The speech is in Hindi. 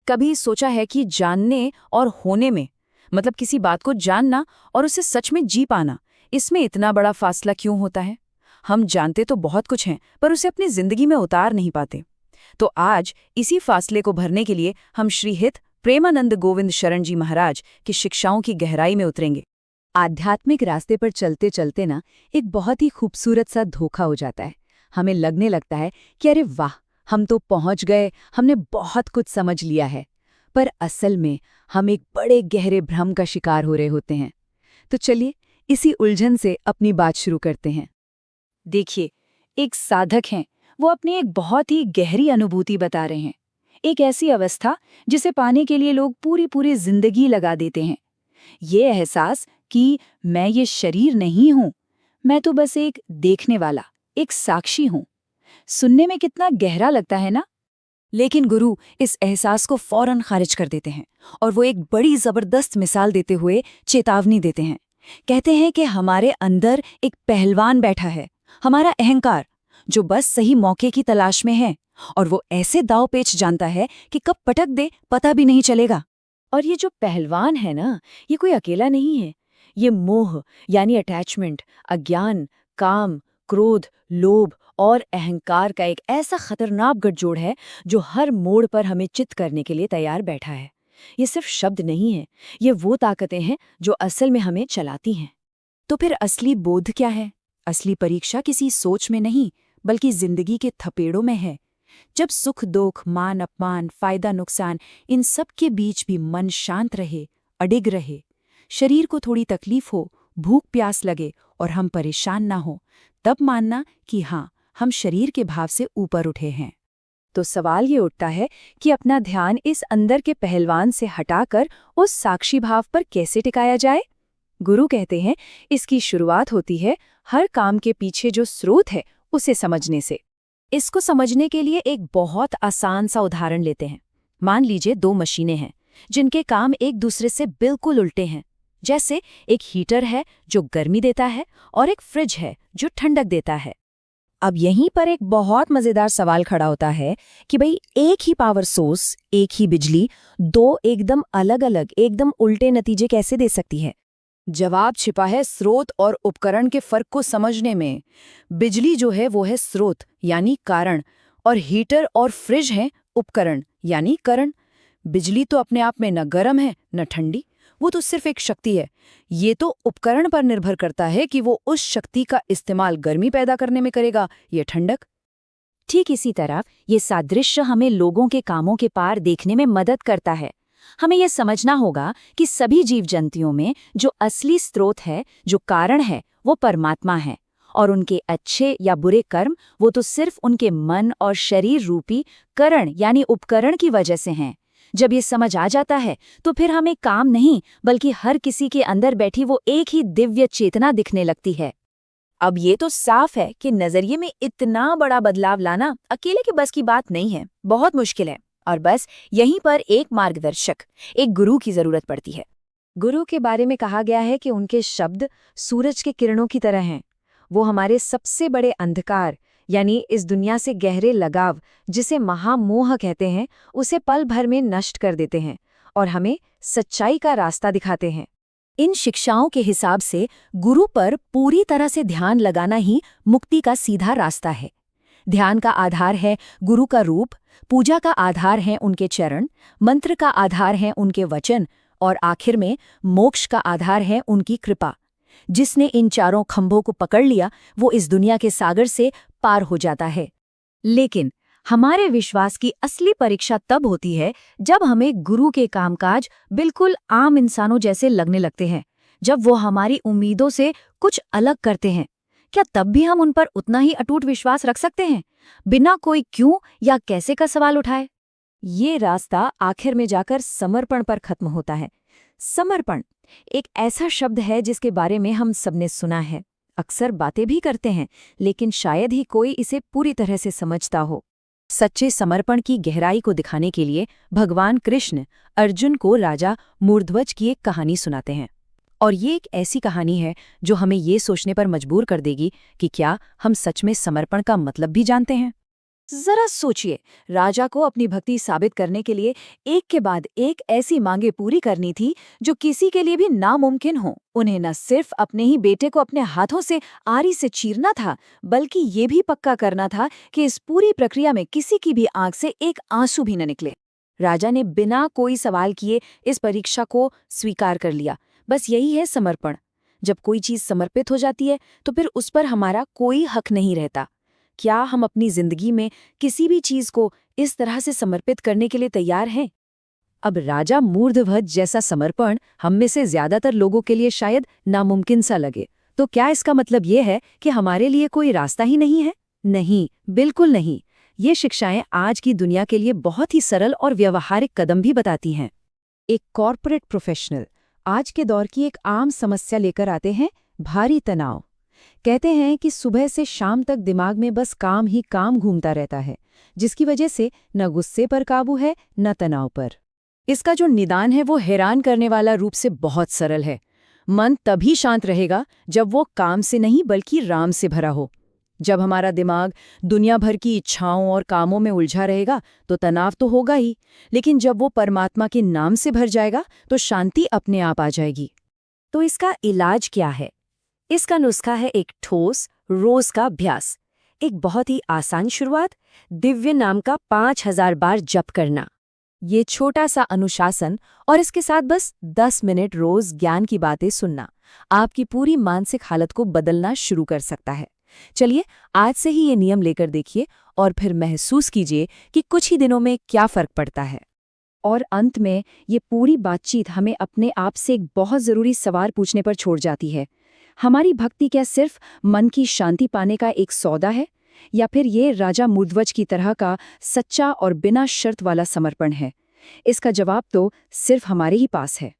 कभी सोचा है कि जानने और होने में, मतलब किसी बात को जानना और उसे सच में जी पाना, इसमें इतना बड़ा फासला क्यों होता है? हम जानते तो बहुत कुछ हैं, पर उसे अपनी जिंदगी में उतार नहीं पाते। तो आज इसी फासले को भरने के लिए हम श्रीहित प्रेमानंद गोविंद शरण जी महाराज की शिक्षाओं की गहराई में उतरेंगे। आध्यात्मिक रास्ते पर चलते चलते ना एक बहुत ही खूबसूरत सा धोखा हो जाता है। हमें लगने लगता है कि अरे वाह, हम तो पहुंच गए, हमने बहुत कुछ समझ लिया है। पर असल में हम एक बड़े गहरे भ्रम का शिकार हो रहे होते हैं। तो चलिए इसी उलझन से अपनी बात शुरू करते हैं। देखिए, एक साधक हैं, वो अपनी एक बहुत ही गहरी अनुभूति बता रहे हैं। एक ऐसी अवस्था जिसे पाने के लिए लोग पूरी पूरी जिंदगी लगा देते हैं। ये एहसास कि मैं ये शरीर नहीं हूं, मैं तो बस एक देखने वाला, एक साक्षी हूं। सुनने में कितना गहरा लगता है ना? लेकिन गुरु इस एहसास को फौरन खारिज कर देते हैं और वो एक बड़ी जबरदस्त मिसाल देते हुए चेतावनी देते हैं। कहते हैं कि हमारे अंदर एक पहलवान बैठा है, हमारा अहंकार, जो बस सही मौके की तलाश में है, और वो ऐसे दाव पेच जानता है कि कब पटक दे पता भी नहीं चलेगा। और ये जो पहलवान है ना, ये कोई अकेला नहीं है। ये मोह यानी अटैचमेंट, अज्ञान, काम, क्रोध, लोभ और अहंकार का एक ऐसा खतरनाक गठजोड़ है जो हर मोड़ पर हमें चित करने के लिए तैयार बैठा है। ये सिर्फ शब्द नहीं है, ये वो ताकतें हैं जो असल में हमें चलाती हैं। तो फिर असली बोध क्या है? असली परीक्षा किसी सोच में नहीं, बल्कि जिंदगी के थपेड़ों में है। जब सुख दुख, मान अपमान, फायदा नुकसान, इन सब के बीच भी मन शांत रहे, अडिग रहे, शरीर को थोड़ी तकलीफ हो, भूख प्यास लगे और हम परेशान ना हो, तब मानना कि हाँ, हम शरीर के भाव से ऊपर उठे हैं। तो सवाल ये उठता है कि अपना ध्यान इस अंदर के पहलवान से हटाकर उस साक्षी भाव पर कैसे टिकाया जाए? गुरु कहते हैं, इसकी शुरुआत होती है हर काम के पीछे जो स्रोत है उसे समझने से। इसको समझने के लिए एक बहुत आसान सा उदाहरण लेते हैं। मान लीजिए 2 मशीनें हैं जिनके काम एक दूसरे से बिल्कुल उल्टे हैं। जैसे एक हीटर है जो गर्मी देता है और एक फ्रिज है जो ठंडक देता है। अब यहीं पर एक बहुत मजेदार सवाल खड़ा होता है कि भाई, एक ही पावर सोर्स, एक ही बिजली, 2 एकदम अलग अलग, एकदम उल्टे नतीजे कैसे दे सकती है? जवाब छिपा है स्रोत और उपकरण के फर्क को समझने में। बिजली जो है वो है स्रोत यानी कारण, और हीटर और फ्रिज है उपकरण यानी करण। बिजली तो अपने आप में न गर्म है न ठंडी, वो तो सिर्फ एक शक्ति है। ये तो उपकरण पर निर्भर करता है कि वो उस शक्ति का इस्तेमाल गर्मी पैदा करने में करेगा या ठंडक। ठीक इसी तरह ये सादृश्य हमें लोगों के कामों के पार देखने में मदद करता है। हमें यह समझना होगा कि सभी जीव जंतुओं में जो असली स्रोत है, जो कारण है, वो परमात्मा है, और उनके अच्छे या बुरे कर्म वो तो सिर्फ उनके मन और शरीर रूपी करण यानी उपकरण की वजह से हैं। जब ये समझ आ जाता है तो फिर हमें काम नहीं, बल्कि हर किसी के अंदर बैठी वो एक ही दिव्य चेतना दिखने लगती है। अब ये तो साफ है कि नजरिए में इतना बड़ा बदलाव लाना अकेले के बस की बात नहीं है, बहुत मुश्किल है। और बस यहीं पर एक मार्गदर्शक, एक गुरु की जरूरत पड़ती है। गुरु के बारे में कहा गया है कि उनके शब्द सूरज के किरणों की तरह हैं। वो हमारे सबसे बड़े अंधकार यानी इस दुनिया से गहरे लगाव, जिसे महामोह कहते हैं, उसे पल भर में नष्ट कर देते हैं और हमें सच्चाई का रास्ता दिखाते हैं। इन शिक्षाओं के हिसाब से गुरु पर पूरी तरह से ध्यान लगाना ही मुक्ति का सीधा रास्ता है। ध्यान का आधार है गुरु का रूप, पूजा का आधार है उनके चरण, मंत्र का आधार है उनके वचन, और आखिर में मोक्ष का आधार है उनकी कृपा। जिसने इन चारों खंभों को पकड़ लिया वो इस दुनिया के सागर से पार हो जाता है। लेकिन हमारे विश्वास की असली परीक्षा तब होती है जब हमें गुरु के कामकाज बिल्कुल आम इंसानों जैसे लगने लगते हैं, जब वो हमारी उम्मीदों से कुछ अलग करते हैं। क्या तब भी हम उन पर उतना ही अटूट विश्वास रख सकते हैं, बिना कोई क्यों या कैसे का सवाल उठाए? ये रास्ता आखिर में जाकर समर्पण पर खत्म होता है। समर्पण एक ऐसा शब्द है जिसके बारे में हम सबने सुना है, अक्सर बातें भी करते हैं, लेकिन शायद ही कोई इसे पूरी तरह से समझता हो। सच्चे समर्पण की गहराई को दिखाने के लिए भगवान कृष्ण अर्जुन को राजा मूर्ध्वज की एक कहानी सुनाते हैं। और ये एक ऐसी कहानी है जो हमें ये सोचने पर मजबूर कर देगी कि क्या हम सच में समर्पण का मतलब भी जानते हैं। जरा सोचिए, राजा को अपनी भक्ति साबित करने के लिए एक के बाद एक ऐसी मांगे पूरी करनी थी जो किसी के लिए भी नामुमकिन हो। उन्हें न सिर्फ अपने ही बेटे को अपने हाथों से आरी से चीरना था, बल्कि ये भी पक्का करना था कि इस पूरी प्रक्रिया में किसी की भी आंख से एक आंसू भी न निकले। राजा ने बिना कोई सवाल किए इस परीक्षा को स्वीकार कर लिया। बस यही है समर्पण। जब कोई चीज समर्पित हो जाती है तो फिर उस पर हमारा कोई हक नहीं रहता। क्या हम अपनी जिंदगी में किसी भी चीज को इस तरह से समर्पित करने के लिए तैयार हैं? अब राजा मूर्धध्वज जैसा समर्पण हम में से ज्यादातर लोगों के लिए शायद नामुमकिन सा लगे, तो क्या इसका मतलब ये है कि हमारे लिए कोई रास्ता ही नहीं है? नहीं, बिल्कुल नहीं। ये शिक्षाएं आज की दुनिया के लिए बहुत ही सरल और व्यवहारिक कदम भी बताती हैं। एक कॉर्पोरेट प्रोफेशनल आज के दौर की एक आम समस्या लेकर आते हैं, भारी तनाव। कहते हैं कि सुबह से शाम तक दिमाग में बस काम ही काम घूमता रहता है, जिसकी वजह से न गुस्से पर काबू है न तनाव पर। इसका जो निदान है वो हैरान करने वाला रूप से बहुत सरल है। मन तभी शांत रहेगा जब वो काम से नहीं बल्कि राम से भरा हो। जब हमारा दिमाग दुनिया भर की इच्छाओं और कामों में उलझा रहेगा तो तनाव तो होगा ही, लेकिन जब वो परमात्मा के नाम से भर जाएगा तो शांति अपने आप आ जाएगी। तो इसका इलाज क्या है? इसका नुस्खा है एक ठोस रोज का अभ्यास। एक बहुत ही आसान शुरुआत, दिव्य नाम का 5000 बार जप करना। ये छोटा सा अनुशासन और इसके साथ बस 10 मिनट रोज ज्ञान की बातें सुनना आपकी पूरी मानसिक हालत को बदलना शुरू कर सकता है। चलिए आज से ही ये नियम लेकर देखिए और फिर महसूस कीजिए कि कुछ ही दिनों में क्या फर्क पड़ता है। और अंत में ये पूरी बातचीत हमें अपने आप से एक बहुत ज़रूरी सवाल पूछने पर छोड़ जाती है। हमारी भक्ति क्या सिर्फ मन की शांति पाने का एक सौदा है, या फिर ये राजा मूर्धध्वज की तरह का सच्चा और बिना शर्त वाला समर्पण है? इसका जवाब तो सिर्फ हमारे ही पास है।